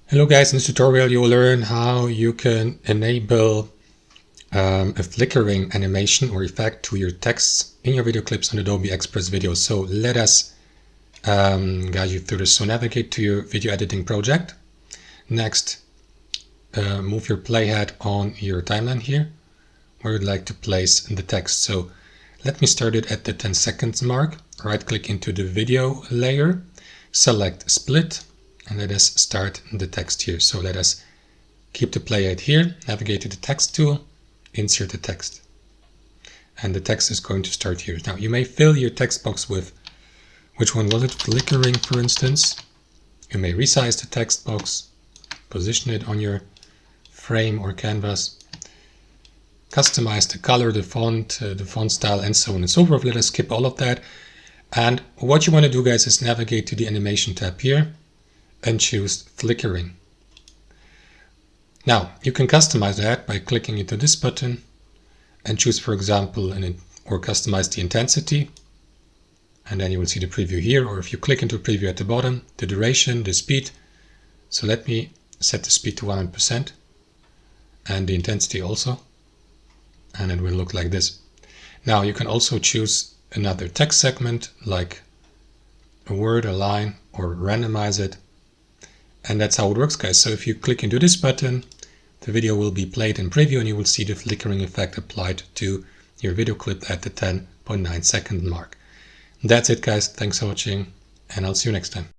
Hello guys, in this tutorial you will learn how you can enable a flickering animation or effect to your texts in your video clips on Adobe Express videos. So let us guide you through this. So navigate to your video editing project. Next, move your playhead on your timeline here, where you'd like to place the text. So let me start it at the 10 seconds mark. Right click into the video layer, select split, and let us start the text here. So let us keep the playhead here, navigate to the text tool, insert the text. And the text is going to start here. Now you may fill your text box with, which one was it? Flickering, for instance. You may resize the text box, position it on your frame or canvas, customize the color, the font style, and so on and so forth. Let us skip all of that. And what you want to do, guys, is navigate to the animation tab here and choose flickering. Now you can customize that by clicking into this button and choose, for example, or customize the intensity, and then you will see the preview here. Or if you click into preview at the bottom, the duration, the speed. So let me set the speed to 100% and the intensity also, and it will look like this. Now you can also choose another text segment like a word, a line, or randomize it. And that's how it works, guys. So if you click into this button, the video will be played in preview and you will see the flickering effect applied to your video clip at the 10.9 second mark. That's it, guys. Thanks for watching, and I'll see you next time.